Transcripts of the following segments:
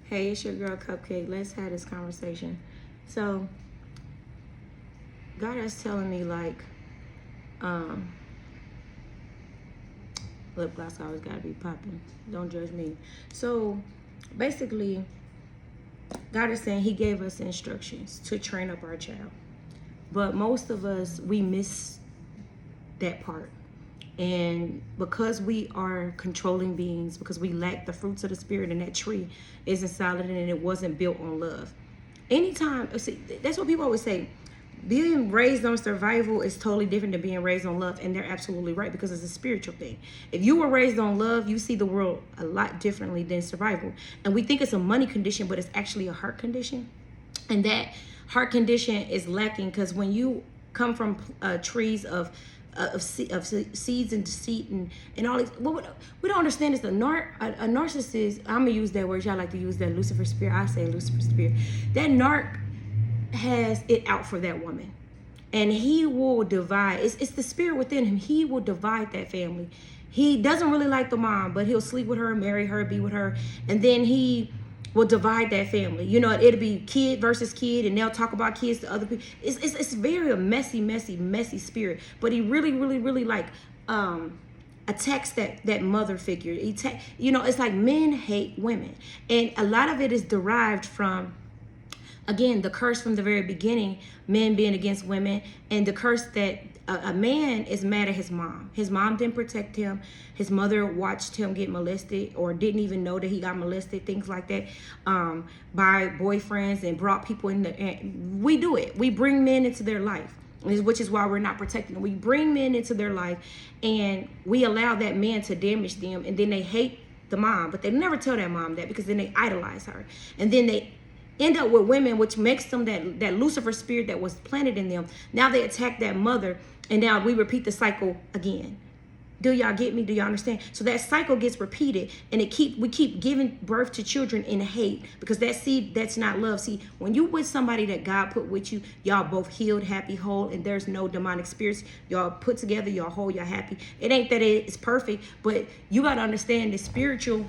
Hey, it's your girl Cupcake. Let's have this conversation. So, God is telling me um, lip gloss always gotta be popping. Don't judge me. So, basically, God is saying He gave us instructions to train up our child, but most of us we miss that part. And because we are controlling beings, because we lack the fruits of the spirit, and that tree isn't solid and it wasn't built on love. Anytime, see, that's what people always say. Being raised on survival is totally different than being raised on love, and they're absolutely right because it's a spiritual thing. If you were raised on love, you see the world a lot differently than survival. And we think it's a money condition, but it's actually a heart condition. And that heart condition is lacking because when you come from trees of seeds and deceit and all these, what we don't understand is a narcissist. I'm gonna use that word. Y'all like to use that Lucifer spirit. I say Lucifer spirit. That narc has it out for that woman, and he will divide. It's the spirit within him. He will divide that family. He doesn't really like the mom, but he'll sleep with her, marry her, be with her, and then he will divide that family. You know, it'll be kid versus kid, and they'll talk about kids to other people. It's very a messy spirit. But he really attacks that mother figure. It's like men hate women, and a lot of it is derived from, again, the curse from the very beginning, men being against women, and the curse that a man is mad at his mom. His mom didn't protect him. His mother watched him get molested or didn't even know that he got molested, things like that, by boyfriends, and brought people in. And we do it. We bring men into their life, which is why we're not protecting them. We bring men into their life, and we allow that man to damage them, and then they hate the mom, but they never tell that mom that, because then they idolize her. And then they end up with women, which makes them that Lucifer spirit that was planted in them. Now they attack that mother, and now we repeat the cycle again. Do y'all get me? Do y'all understand? So that cycle gets repeated, and we keep giving birth to children in hate, because that seed, that's not love. See, when you with somebody that God put with you, y'all both healed, happy, whole, and there's no demonic spirits. Y'all put together, y'all whole, y'all happy. It ain't that it's perfect, but you got to understand the spiritual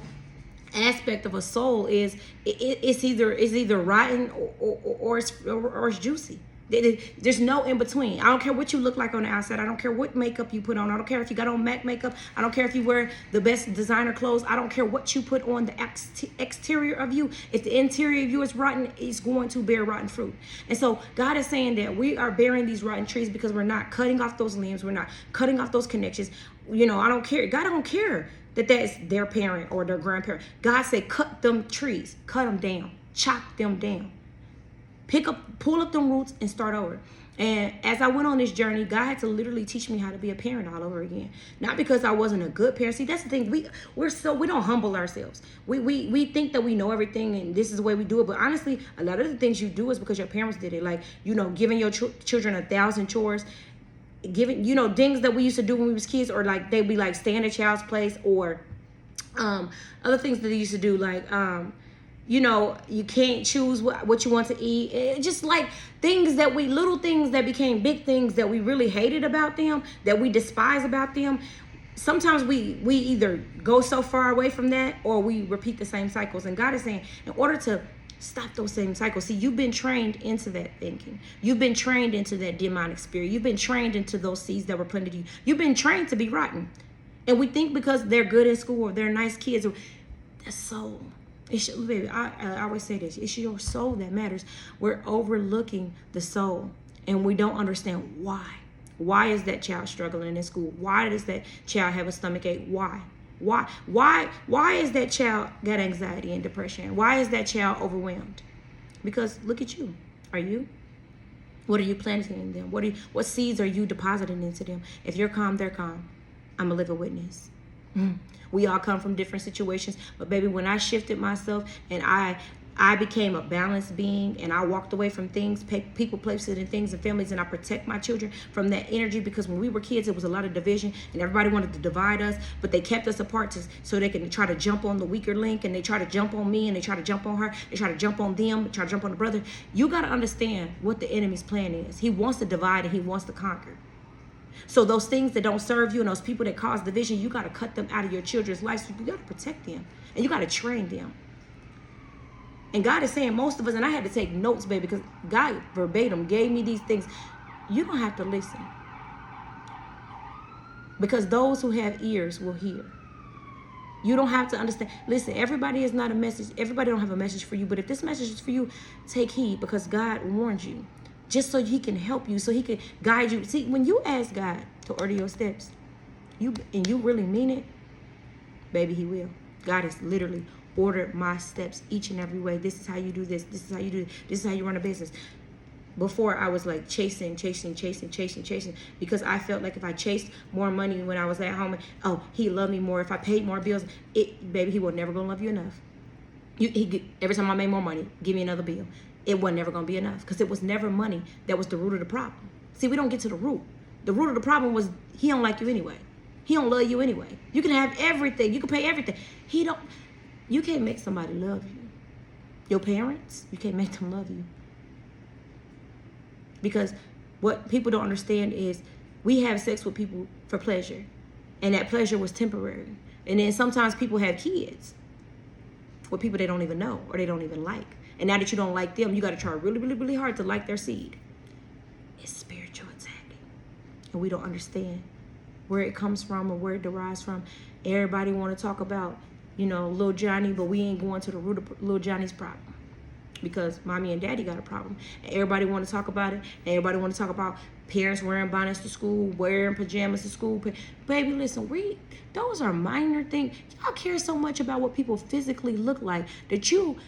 aspect of a soul is it's either rotten or it's juicy. There's no in between. I don't care what you look like on the outside. I don't care what makeup you put on. I don't care if you got on MAC makeup. I don't care if you wear the best designer clothes. I don't care what you put on the exterior of you. If the interior of you is rotten, it's going to bear rotten fruit. And so God is saying that we are bearing these rotten trees because we're not cutting off those limbs. We're not cutting off those connections. I don't care. God don't care that's their parent or their grandparent. God said, cut them trees, cut them down, chop them down. Pull up them roots and start over. And as I went on this journey, God had to literally teach me how to be a parent all over again. Not because I wasn't a good parent. See, that's the thing. We don't humble ourselves. We think that we know everything and this is the way we do it. But honestly, a lot of the things you do is because your parents did it. Like, giving your children 1,000 chores, giving, things that we used to do when we was kids, or like they'd be like stay in a child's place, or other things that they used to do, like you can't choose what you want to eat. It just like little things that became big things that we really hated about them, that we despise about them. Sometimes we either go so far away from that, or we repeat the same cycles. And God is saying, in order to stop those same cycles. See, you've been trained into that thinking. You've been trained into that demonic spirit. You've been trained into those seeds that were planted in you. You've been trained to be rotten. And we think because they're good in school or they're nice kids, or that's soul. Baby, I always say this. It's your soul that matters. We're overlooking the soul, and we don't understand why. Why is that child struggling in school? Why does that child have a stomach ache? Why? Why is that child got anxiety and depression? Why is that child overwhelmed? Because look at you. Are you? What are you planting in them? What seeds are you depositing into them? If you're calm, they're calm. I'm a living witness. We all come from different situations, but baby, when I shifted myself and I became a balanced being, and I walked away from things, people, places, and things, and families, and I protect my children from that energy, because when we were kids, it was a lot of division, and everybody wanted to divide us, but they kept us apart so they can try to jump on the weaker link, and they try to jump on me, and they try to jump on her, they try to jump on them, they try to jump on the brother. You got to understand what the enemy's plan is. He wants to divide, and he wants to conquer. So those things that don't serve you and those people that cause division, you got to cut them out of your children's lives. So you got to protect them, and you got to train them. And God is saying most of us, and I had to take notes, baby, because God verbatim gave me these things. You don't have to listen. Because those who have ears will hear. You don't have to understand. Listen, everybody is not a message. Everybody don't have a message for you. But if this message is for you, take heed, because God warned you. Just so he can help you, so he can guide you. See, when you ask God to order your steps, you really mean it, baby, he will. God has literally ordered my steps each and every way. This is how you do this. This is how you do it. This is how you run a business. Before, I was like chasing, because I felt like if I chased more money when I was at home, oh, he loved me more. If I paid more bills, baby, he was never gonna love you enough. Every time I made more money, give me another bill. It was never gonna be enough, because it was never money that was the root of the problem. See, we don't get to the root. The root of the problem was he don't like you anyway. He don't love you anyway. You can have everything. You can pay everything. You can't make somebody love you. Your parents, you can't make them love you. Because what people don't understand is we have sex with people for pleasure, and that pleasure was temporary. And then sometimes people have kids with people they don't even know or they don't even like. And now that you don't like them, you got to try really, really, really hard to like their seed. It's spiritual attacking. And we don't understand where it comes from or where it derives from. Everybody want to talk about, little Johnny, but we ain't going to the root of little Johnny's problem. Because mommy and daddy got a problem. And everybody want to talk about it. And everybody want to talk about parents wearing bonnets to school, wearing pajamas to school. Baby, listen, those are minor things. Y'all care so much about what people physically look like that you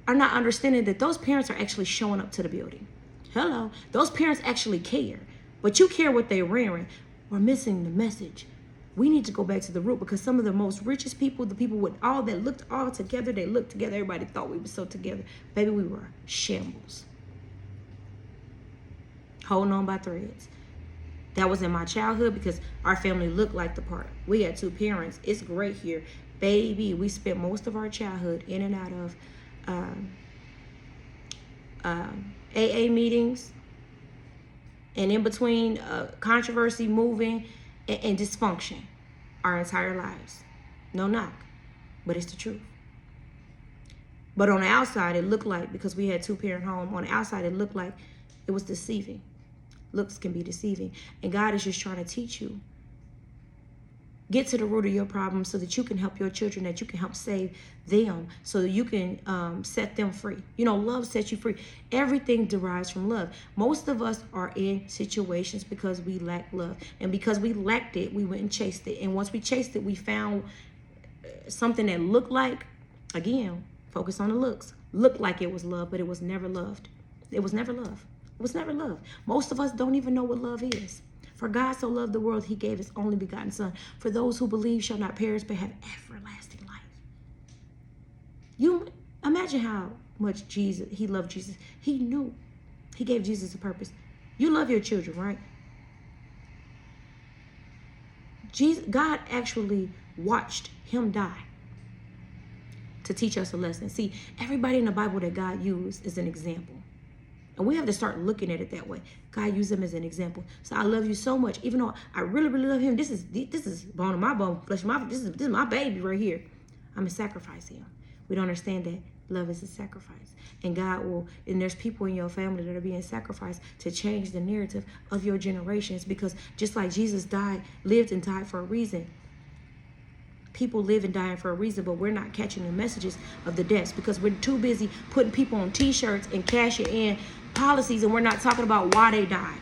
are not understanding that those parents are actually showing up to the building. Hello. Those parents actually care. But you care what they're wearing. We're missing the message. We need to go back to the root, because some of the most richest people, the people with all that looked all together, they looked together. Everybody thought we were so together. Baby, we were shambles. Holding on by threads. That was in my childhood because our family looked like the part. We had two parents. It's great here. Baby, we spent most of our childhood in and out of AA meetings, and in between controversy, moving, and dysfunction our entire lives. No knock, but it's the truth. But on the outside, it looked like, because we had two-parent home, on the outside, it looked like it was deceiving. Looks can be deceiving. And God is just trying to teach you. Get to the root of your problem so that you can help your children, that you can help save them, so that you can set them free. Love sets you free. Everything derives from love. Most of us are in situations because we lack love. And because we lacked it, we went and chased it. And once we chased it, we found something that looked like, again, focus on the looks, looked like it was love, but it was never loved. It was never love. It was never love. Most of us don't even know what love is. For God so loved the world, he gave his only begotten son. For those who believe shall not perish, but have everlasting life. You imagine how much he loved Jesus. He knew. He gave Jesus a purpose. You love your children, right? God actually watched him die to teach us a lesson. See, everybody in the Bible that God used is an example. And we have to start looking at it that way. God used him as an example. So I love you so much. Even though I really, really love him, this is bone of my bone, flesh of my, this is my baby right here. I'm going to sacrifice him. We don't understand that love is a sacrifice. And God will, and there's people in your family that are being sacrificed to change the narrative of your generations. Because just like Jesus lived and died for a reason, people live and die for a reason, but we're not catching the messages of the deaths because we're too busy putting people on t-shirts and cashing in policies, and we're not talking about why they died.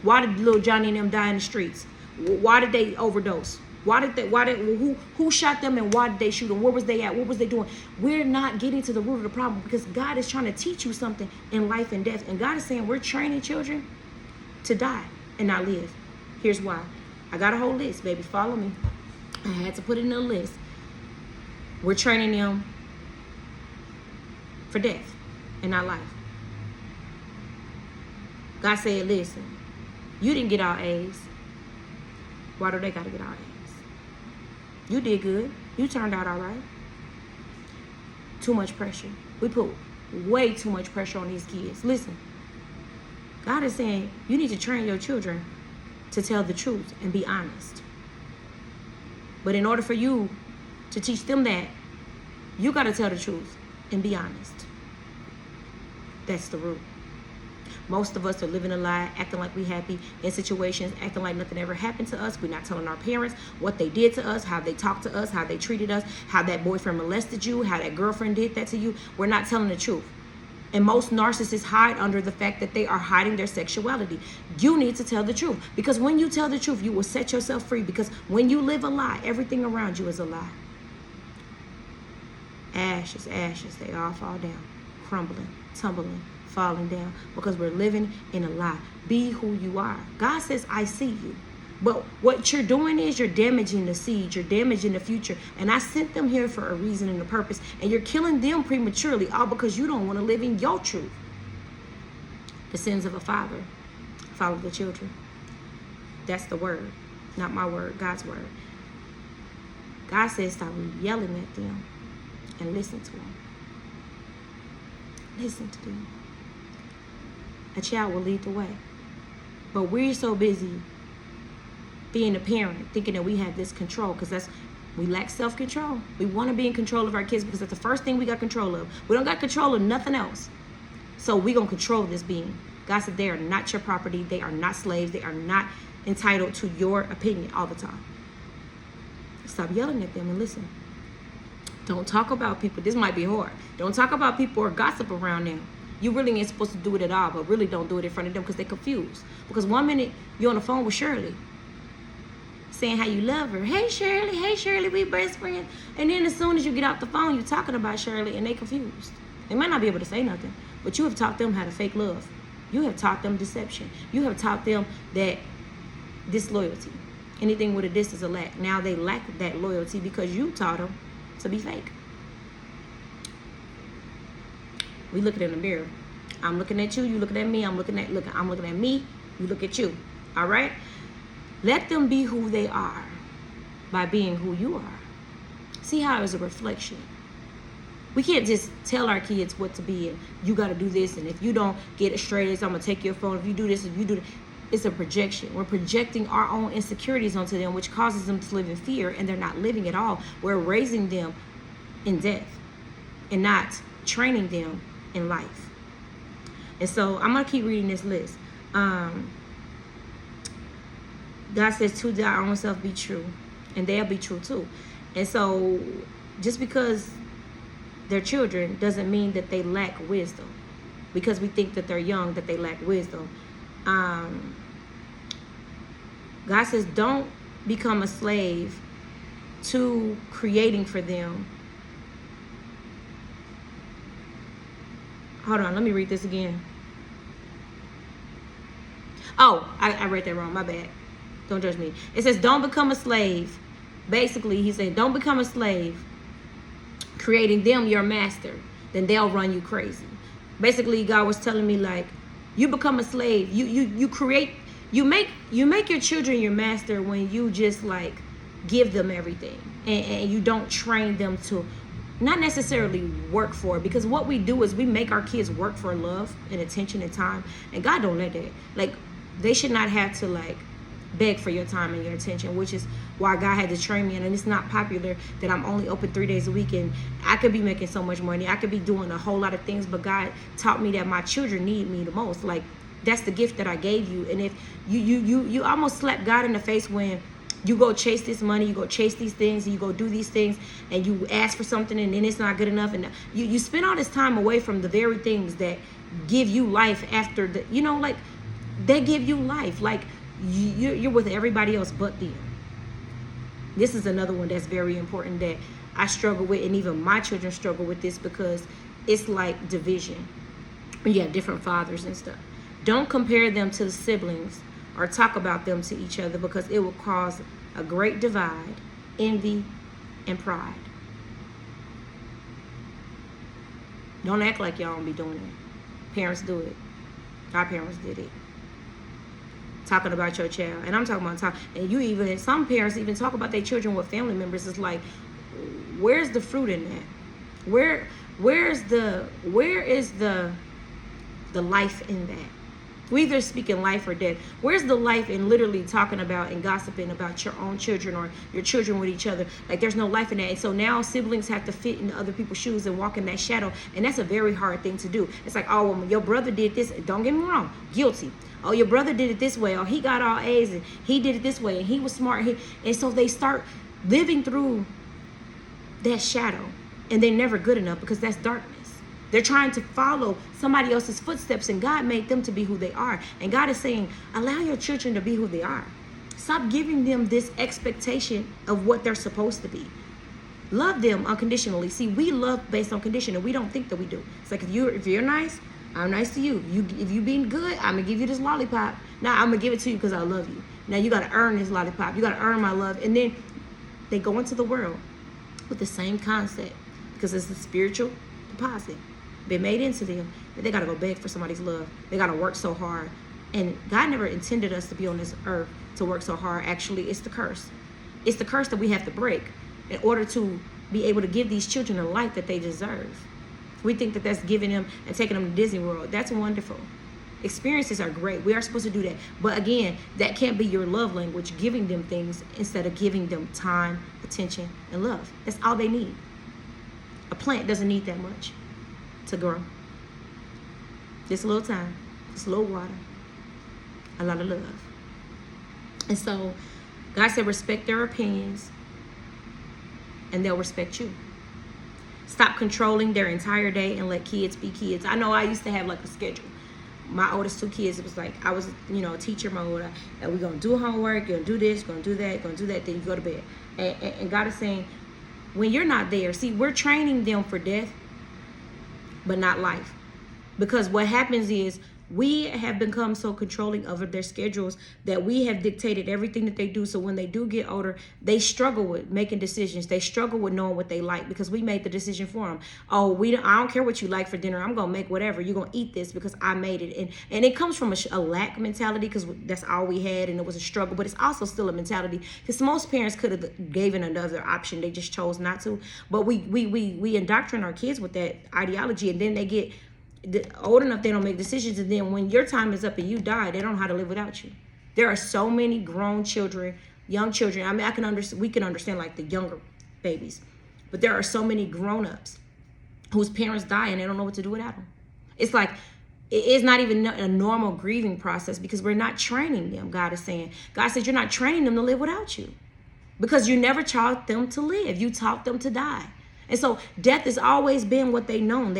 Why did little Johnny and them die in the streets? Why did they overdose? Who shot them, and why did they shoot them? Where was they at? What was they doing? We're not getting to the root of the problem because God is trying to teach you something in life and death. And God is saying we're training children to die and not live. Here's why. I got a whole list, baby. Follow me. I had to put it in a list. We're training them for death and not life. God said, listen, you didn't get all A's. Why do they got to get all A's? You did good. You turned out all right. Too much pressure. We put way too much pressure on these kids. Listen, God is saying you need to train your children to tell the truth and be honest. But in order for you to teach them that, you got to tell the truth and be honest. That's the root. Most of us are living a lie, acting like we happy in situations, acting like nothing ever happened to us. We're not telling our parents what they did to us, how they talked to us, how they treated us, how that boyfriend molested you, how that girlfriend did that to you. We're not telling the truth. And most narcissists hide under the fact that they are hiding their sexuality. You need to tell the truth, because when you tell the truth, you will set yourself free, because when you live a lie, everything around you is a lie. Ashes, ashes, they all fall down, crumbling, tumbling, falling down, because we're living in a lie. Be who you are. God says, I see you. But what you're doing is you're damaging the seed. You're damaging the future. And I sent them here for a reason and a purpose. And you're killing them prematurely, all because you don't want to live in your truth. The sins of a father follow the children. That's the word. Not my word, God's word. God says stop yelling at them and listen to them. Listen to them. A child will lead the way. But we're so busy being a parent, thinking that we have this control, because we lack self-control. We want to be in control of our kids because that's the first thing we got control of. We don't got control of nothing else. So we're going to control this being. God said they are not your property. They are not slaves. They are not entitled to your opinion all the time. Stop yelling at them and listen. Don't talk about people. This might be hard. Don't talk about people or gossip around them. You really ain't supposed to do it at all, but really don't do it in front of them because they're confused. Because one minute you're on the phone with Shirley, saying how you love her. Hey Shirley, we best friends. And then as soon as you get off the phone, you're talking about Shirley and they confused. They might not be able to say nothing, but you have taught them how to fake love. You have taught them deception. You have taught them that disloyalty. Anything with a dis is a lack. Now they lack that loyalty because you taught them to be fake. We looking in the mirror. I'm looking at you, you looking at me, I'm looking at me, you look at you. All right? Let them be who they are by being who you are. See how it's a reflection. We can't just tell our kids what to be and you got to do this, and if you don't get it straight, I'm going to take your phone. If you do this, if you do that. It's a projection. We're projecting our own insecurities onto them, which causes them to live in fear, and they're not living at all. We're raising them in death and not training them in life. And so I'm going to keep reading this list. God says to thy own self be true, and they'll be true too. And so just because they're children doesn't mean that they lack wisdom, because we think that they're young, that they lack wisdom. God says don't become a slave to creating for them. Hold on, let me read this again. Oh, I read that wrong, my bad. Don't judge me. It says don't become a slave. Basically, he said don't become a slave, creating them your master. Then they'll run you crazy. Basically, God was telling me, like, you become a slave. You make your children your master when you just like give them everything, and you don't train them to not necessarily work for it, because what we do is we make our kids work for love and attention and time, and God don't let that. Like, they should not have to like beg for your time and your attention, which is why God had to train me. And it's not popular that I'm only open 3 days a week, and I could be making so much money, I could be doing a whole lot of things, but God taught me that my children need me the most. Like, that's the gift that I gave you. And if you almost slap God in the face when you go chase this money, you go chase these things, and you go do these things, and you ask for something and then it's not good enough, and you spend all this time away from the very things that give you life after the, like, they give you life. Like, you're with everybody else but them. This is another one that's very important that I struggle with, and even my children struggle with this, because it's like division. You have different fathers and stuff. Don't compare them to the siblings or talk about them to each other, because it will cause a great divide, envy, and pride. Don't act like y'all don't be doing it. Parents do it. Our parents did it. Talking about your child. And I'm talking about time. And some parents even talk about their children with family members. It's like, where's the fruit in that? Where is the life in that? We either speaking life or death. Where's the life in literally talking about and gossiping about your own children or your children with each other? Like, there's no life in that. And so now siblings have to fit in other people's shoes and walk in that shadow. And that's a very hard thing to do. It's like, oh, well, your brother did this. Don't get me wrong. Guilty. Oh, your brother did it this way. Oh, he got all A's and he did it this way. And he was smart. And so they start living through that shadow. And they're never good enough because that's darkness. They're trying to follow somebody else's footsteps, and God made them to be who they are. And God is saying, allow your children to be who they are. Stop giving them this expectation of what they're supposed to be. Love them unconditionally. See, we love based on condition, and we don't think that we do. It's like, if you're nice, I'm nice to you. If you being good, I'm gonna give you this lollipop. Now I'm gonna give it to you because I love you. Now you gotta earn this lollipop. You gotta earn my love. And then they go into the world with the same concept because it's a spiritual deposit been made into them, but they got to go beg for somebody's love. They got to work so hard. And God never intended us to be on this earth to work so hard. Actually, it's the curse. It's the curse that we have to break in order to be able to give these children a life that they deserve. We think that that's giving them and taking them to Disney World. That's wonderful. Experiences are great. We are supposed to do that. But again, that can't be your love language, giving them things instead of giving them time, attention, and love. That's all they need. A plant doesn't need that much to grow. Just a little time, just a little water, a lot of love. And so God said, respect their opinions and they'll respect you. Stop controlling their entire day and let kids be kids. I know I used to have like a schedule. My oldest two kids, it was like I was, a teacher mode. And we're going to do homework, you're going to do this, going to do that, going to do that, then you go to bed. And God is saying, when you're not there, see, we're training them for death, but not life. Because what happens is we have become so controlling of their schedules that we have dictated everything that they do. So when they do get older, they struggle with making decisions. They struggle with knowing what they like because we made the decision for them. Oh, I don't care what you like for dinner. I'm going to make whatever. You're going to eat this because I made it. And it comes from a lack mentality because that's all we had and it was a struggle. But it's also still a mentality because most parents could have given another option. They just chose not to. But we indoctrinate our kids with that ideology, and then they get old enough, they don't make decisions, and then when your time is up and you die, they don't know how to live without you. There are so many grown children, young children. I mean, we can understand like the younger babies, but there are so many grown-ups whose parents die and they don't know what to do without them. It's like it's not even a normal grieving process because we're not training them. God said you're not training them to live without you because you never taught them to live. You taught them to die. And so death has always been what they know.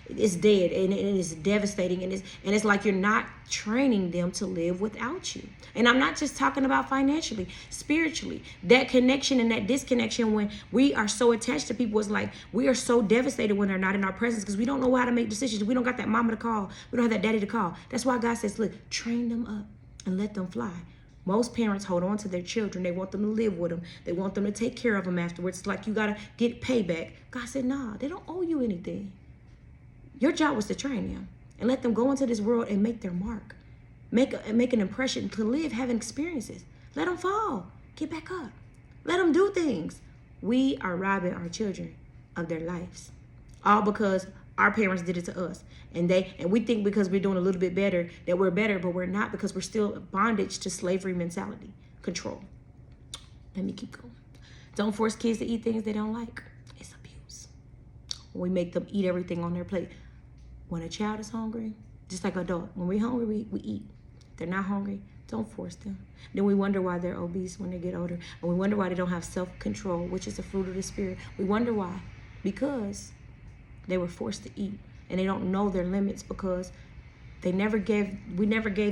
It's dead and it's devastating. And it's like you're not training them to live without you. And I'm not just talking about financially, spiritually. That connection and that disconnection when we are so attached to people is like we are so devastated when they're not in our presence because we don't know how to make decisions. We don't got that mama to call. We don't have that daddy to call. That's why God says, look, train them up and let them fly. Most parents hold on to their children. They want them to live with them. They want them to take care of them afterwards. It's like you got to get payback. God said, nah, they don't owe you anything. Your job was to train them and let them go into this world and make their mark. Make an impression, to live, having experiences. Let them fall. Get back up. Let them do things. We are robbing our children of their lives. All because our parents did it to us. And we think because we're doing a little bit better that we're better, but we're not because we're still bondage to slavery mentality, control. Let me keep going. Don't force kids to eat things they don't like. It's abuse. We make them eat everything on their plate. When a child is hungry, just like a dog, when we're hungry, we eat. If they're not hungry, don't force them. Then we wonder why they're obese when they get older. And we wonder why they don't have self-control, which is the fruit of the spirit. We wonder why. Because they were forced to eat. And they don't know their limits because we never gave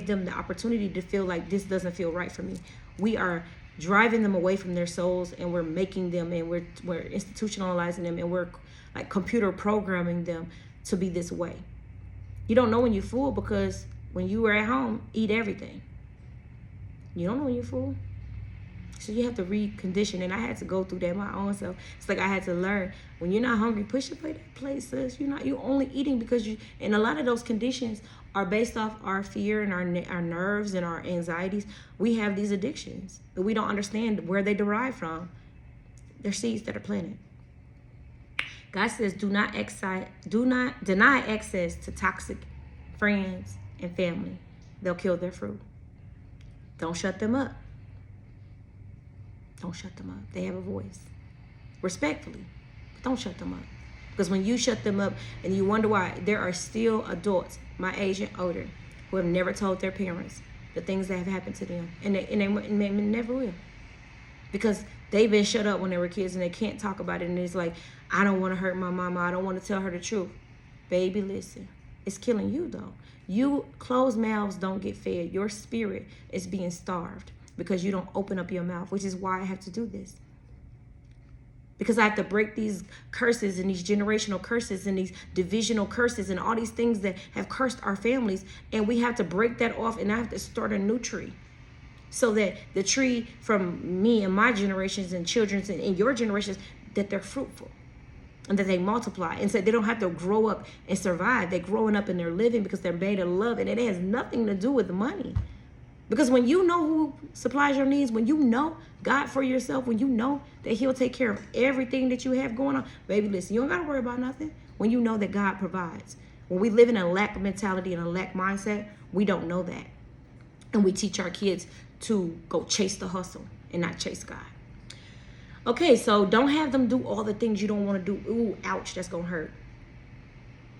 them the opportunity to feel like this doesn't feel right for me. We are driving them away from their souls and we're making them and we're institutionalizing them and we're like computer programming them to be this way. You don't know when you're full because when you were at home, eat everything. You don't know when you're full. So you have to recondition, and I had to go through that my own self. It's like I had to learn when you're not hungry, push your plate that place, sis. You're only eating because and a lot of those conditions are based off our fear and our nerves and our anxieties. We have these addictions, but we don't understand where they derive from. They're seeds that are planted. God says, do not deny access to toxic friends and family. they'll kill their fruit. Don't shut them up. Don't shut them up. They have a voice. Respectfully, but don't shut them up. Because when you shut them up and you wonder why, there are still adults, my age and older, who have never told their parents the things that have happened to them. And they never will. Because they've been shut up when they were kids and they can't talk about it. And it's like, I don't want to hurt my mama. I don't want to tell her the truth. Baby, listen. It's killing you, though. You, closed mouths don't get fed. Your spirit is being starved because you don't open up your mouth, which is why I have to do this. Because I have to break these curses and these generational curses and these divisional curses and all these things that have cursed our families. And we have to break that off, and I have to start a new tree. So that the tree from me and my generations and children's and your generations, that they're fruitful and that they multiply. And so they don't have to grow up and survive. They're growing up and they're living because they're made of love. And it has nothing to do with money. Because when you know who supplies your needs, when you know God for yourself, when you know that he'll take care of everything that you have going on, baby, listen, you don't got to worry about nothing. When you know that God provides. When we live in a lack mentality and a lack mindset, we don't know that. And we teach our kids to go chase the hustle and not chase God. Okay, so don't have them do all the things you don't want to do. Ooh, ouch, that's going to hurt.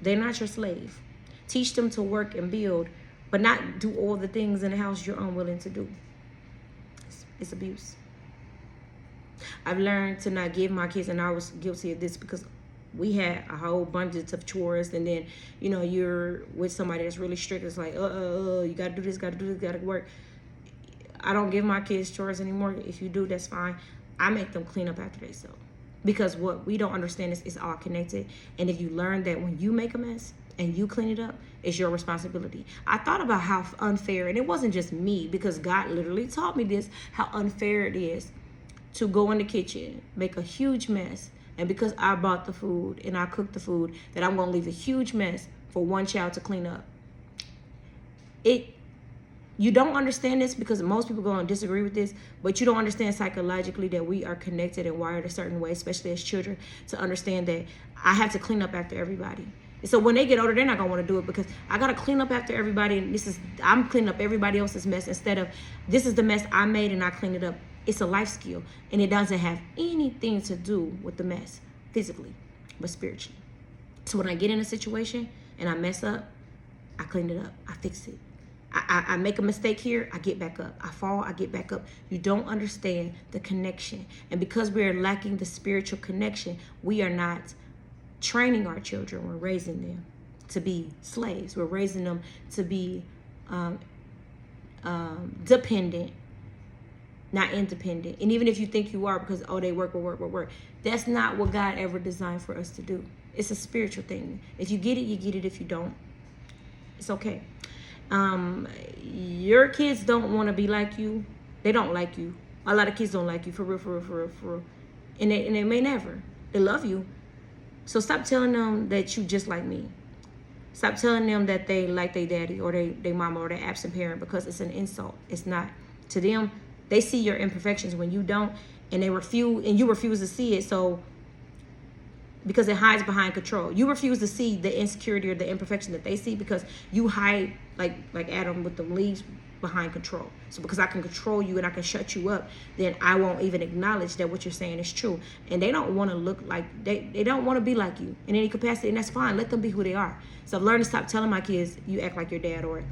They're not your slave. Teach them to work and build, but not do all the things in the house you're unwilling to do. It's abuse. I've learned to not give my kids, and I was guilty of this because we had a whole bunch of chores, and then, you know, you're with somebody that's really strict. It's like, you got to do this, got to do this, got to work. I don't give my kids chores anymore. If you do, that's fine. I make them clean up after themselves. Because what we don't understand is it's all connected. And if you learn that when you make a mess and you clean it up, it's your responsibility. I thought about how unfair, and it wasn't just me, because God literally taught me this, how unfair it is to go in the kitchen, make a huge mess, and because I bought the food and I cooked the food, that I'm going to leave a huge mess for one child to clean up. You don't understand this because most people are going to disagree with this, but you don't understand psychologically that we are connected and wired a certain way, especially as children, to understand that I have to clean up after everybody. And so when they get older, they're not going to want to do it because I got to clean up after everybody. And I'm cleaning up everybody else's mess instead of this is the mess I made and I cleaned it up. It's a life skill, and it doesn't have anything to do with the mess physically, but spiritually. So when I get in a situation and I mess up, I clean it up. I fix it. I make a mistake here, I get back up. I fall, I get back up. You don't understand the connection. And because we are lacking the spiritual connection, we are not training our children. We're raising them to be slaves. We're raising them to be dependent, not independent. And even if you think you are because, they work, that's not what God ever designed for us to do. It's a spiritual thing. If you get it, you get it. If you don't, it's okay. Your kids don't want to be like you. They don't like you. A lot of kids don't like you, for real. And they may never. They love you. So stop telling them that you just like me. Stop telling them that they like their daddy or their mama or their absent parent, because it's an insult. It's not. To them, they see your imperfections when you don't, and you refuse to see it. So because it hides behind control. You refuse to see the insecurity or the imperfection that they see because you hide, like Adam with the leaves, behind control. So because I can control you and I can shut you up, then I won't even acknowledge that what you're saying is true. And they don't want to look like, they don't want to be like you in any capacity, and that's fine. Let them be who they are. So I've learned to stop telling my kids, you act like your dad, or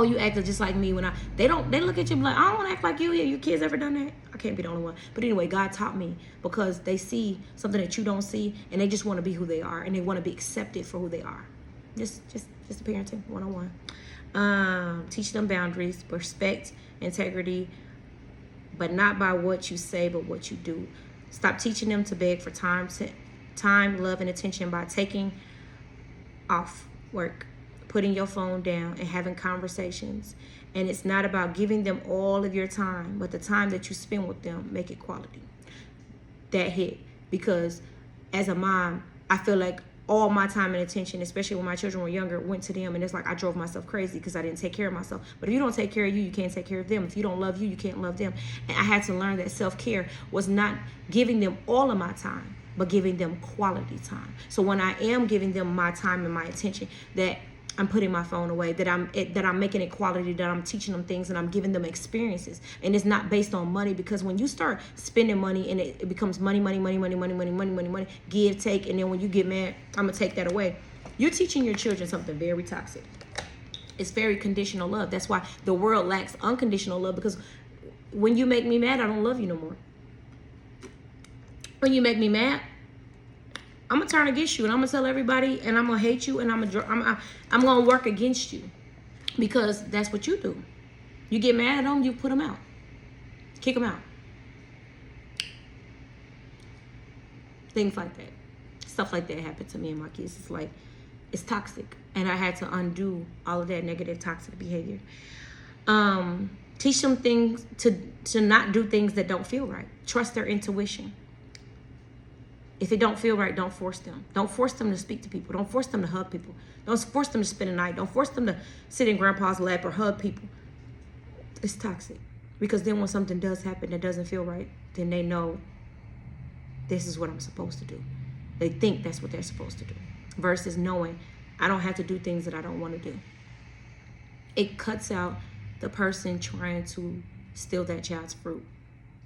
you acted just like me. They look at you like, I don't want to act like you. Your kids ever done that? I can't be the only one. But anyway, God taught me, because they see something that you don't see, and they just want to be who they are, and they want to be accepted for who they are. Just parenting 101. Teach them boundaries, respect, integrity, but not by what you say, but what you do. Stop teaching them to beg for time, love, and attention by taking off work, putting your phone down, and having conversations. And it's not about giving them all of your time, but the time that you spend with them, make it quality. That hit, because as a mom, I feel like all my time and attention, especially when my children were younger, went to them. And it's like I drove myself crazy because I didn't take care of myself. But if you don't take care of you, you can't take care of them. If you don't love you, you can't love them. And I had to learn that self-care was not giving them all of my time, but giving them quality time. So when I am giving them my time and my attention, that I'm putting my phone away, that I'm making it quality, that I'm teaching them things and I'm giving them experiences. And it's not based on money, because when you start spending money and it becomes money, give, take, and then when you get mad, I'm gonna take that away. You're teaching your children something very toxic. It's very conditional love. That's why the world lacks unconditional love, because when you make me mad, I don't love you no more. When you make me mad, I'm gonna turn against you, and I'm gonna tell everybody, and I'm gonna hate you, and I'm gonna work against you, because that's what you do. You get mad at them, you put them out, kick them out, things like that. Stuff like that happened to me and my kids. It's like, it's toxic, and I had to undo all of that negative, toxic behavior. Teach them things to not do things that don't feel right. Trust their intuition. If it don't feel right, don't force them. Don't force them to speak to people. Don't force them to hug people. Don't force them to spend a night. Don't force them to sit in grandpa's lap or hug people. It's toxic. Because then when something does happen that doesn't feel right, then they know this is what I'm supposed to do. They think that's what they're supposed to do. Versus knowing I don't have to do things that I don't want to do. It cuts out the person trying to steal that child's fruit.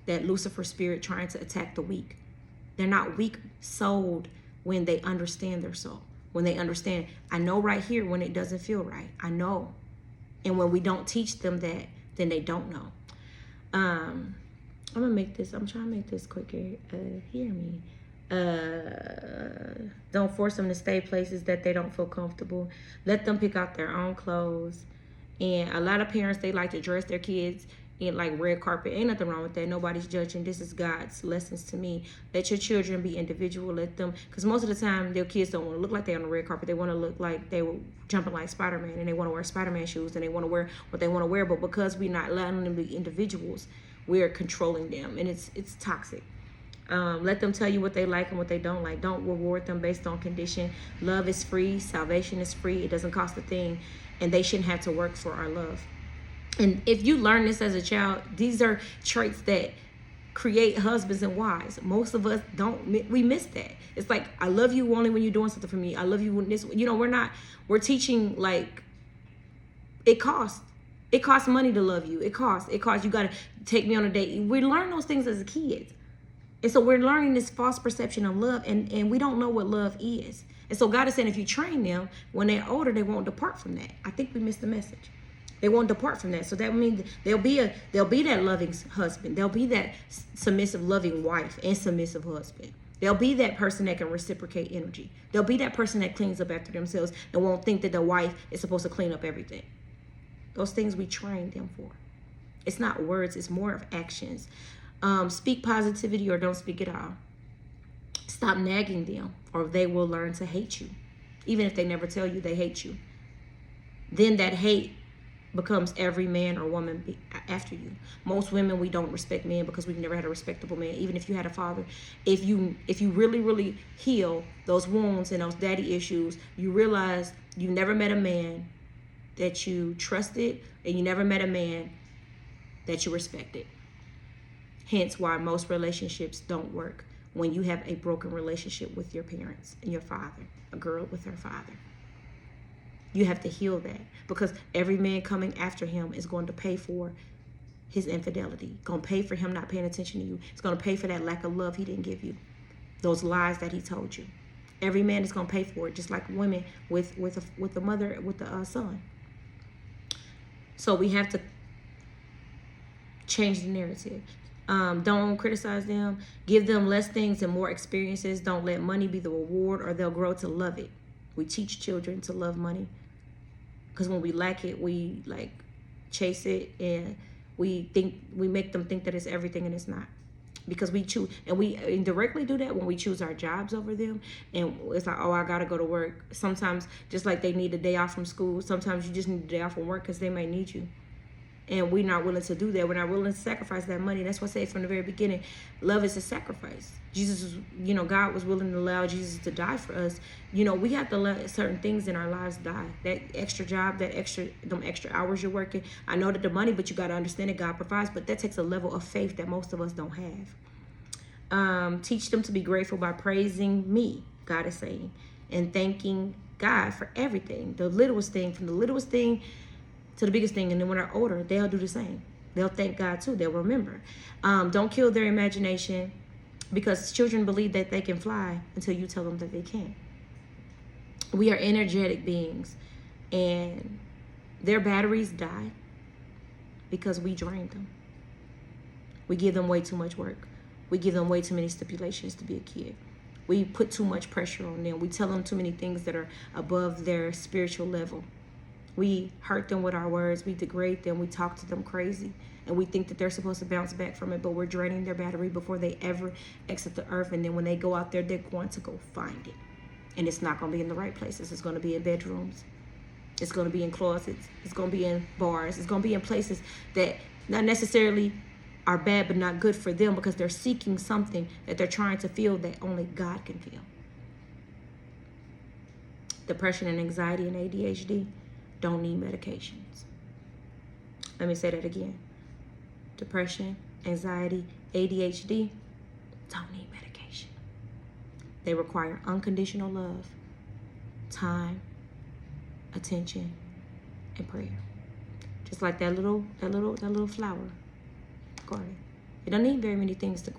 That Lucifer spirit trying to attack the weak. They're not weak-souled when they understand their soul. When they understand, I know right here when it doesn't feel right. I know. And when we don't teach them that, then they don't know. I'm trying to make this quicker. Hear me. Don't force them to stay places that they don't feel comfortable. Let them pick out their own clothes. And a lot of parents, they like to dress their kids in like red carpet. Ain't nothing wrong with that. Nobody's judging. This is God's lessons to me. Let your children be individual. Let them, because most of the time their kids don't want to look like they're on the red carpet. They want to look like they were jumping like Spider-Man, and they want to wear Spider-Man shoes, and they want to wear what they want to wear. But because we're not letting them be individuals, we're controlling them, and it's toxic. Let them tell you what they like and what they don't like. Don't reward them based on condition. Love is free. Salvation is free. It doesn't cost a thing, and they shouldn't have to work for our love. And if you learn this as a child, these are traits that create husbands and wives. Most of us don't. We miss that. It's like, I love you only when you're doing something for me. I love you when this. You know, we're teaching like it costs. It costs money to love you. It costs. You got to take me on a date. We learn those things as kids. And so we're learning this false perception of love, and we don't know what love is. And so God is saying, if you train them, when they're older, they won't depart from that. I think we missed the message. They won't depart from that. So that means they'll be that loving husband. They'll be that submissive, loving wife and submissive husband. They'll be that person that can reciprocate energy. They'll be that person that cleans up after themselves and won't think that the wife is supposed to clean up everything. Those things we train them for. It's not words, it's more of actions. Speak positivity or don't speak at all. Stop nagging them, or they will learn to hate you. Even if they never tell you they hate you. Then that hate becomes every man or woman after you. Most women, we don't respect men because we've never had a respectable man. Even if you had a father, if you really heal those wounds and those daddy issues, you realize you never met a man that you trusted, and you never met a man that you respected. Hence why most relationships don't work when you have a broken relationship with your parents and your father, a girl with her father. You have to heal that, because every man coming after him is going to pay for his infidelity, going to pay for him not paying attention to you. It's going to pay for that lack of love he didn't give you, those lies that he told you. Every man is going to pay for it, just like women with the mother, with the son. So we have to change the narrative. Don't criticize them. Give them less things and more experiences. Don't let money be the reward, or they'll grow to love it. We teach children to love money, because when we lack it, we like chase it, and we make them think that it's everything, and it's not. Because we choose, and we indirectly do that when we choose our jobs over them. And it's like, oh, I gotta go to work. Sometimes, just like they need a day off from school, sometimes you just need a day off from work because they may need you. And we're not willing to do that. We're not willing to sacrifice that money. That's why I say from the very beginning, love is a sacrifice. God was willing to allow Jesus to die for us. We have to let certain things in our lives die. That extra job, them extra hours you're working. I know that the money, but you got to understand that God provides. But that takes a level of faith that most of us don't have. Teach them to be grateful by praising me, God is saying, and thanking God for everything. The littlest thing, from the littlest thing to the biggest thing. And then when they're older, they'll do the same. They'll thank God too. They'll remember. Don't kill their imagination, because children believe that they can fly until you tell them that they can't. We are energetic beings, and their batteries die because we drain them. We give them way too much work. We give them way too many stipulations to be a kid. We put too much pressure on them. We tell them too many things that are above their spiritual level. We hurt them with our words. We degrade them. We talk to them crazy. And we think that they're supposed to bounce back from it, but we're draining their battery before they ever exit the earth. And then when they go out there, they're going to go find it. And it's not going to be in the right places. It's going to be in bedrooms. It's going to be in closets. It's going to be in bars. It's going to be in places that not necessarily are bad, but not good for them, because they're seeking something that they're trying to feel that only God can feel. Depression and anxiety and ADHD don't need medications. Let me say that again. Depression, anxiety, ADHD don't need medication. They require unconditional love, time, attention, and prayer. Just like that little flower garden. It don't need very many things to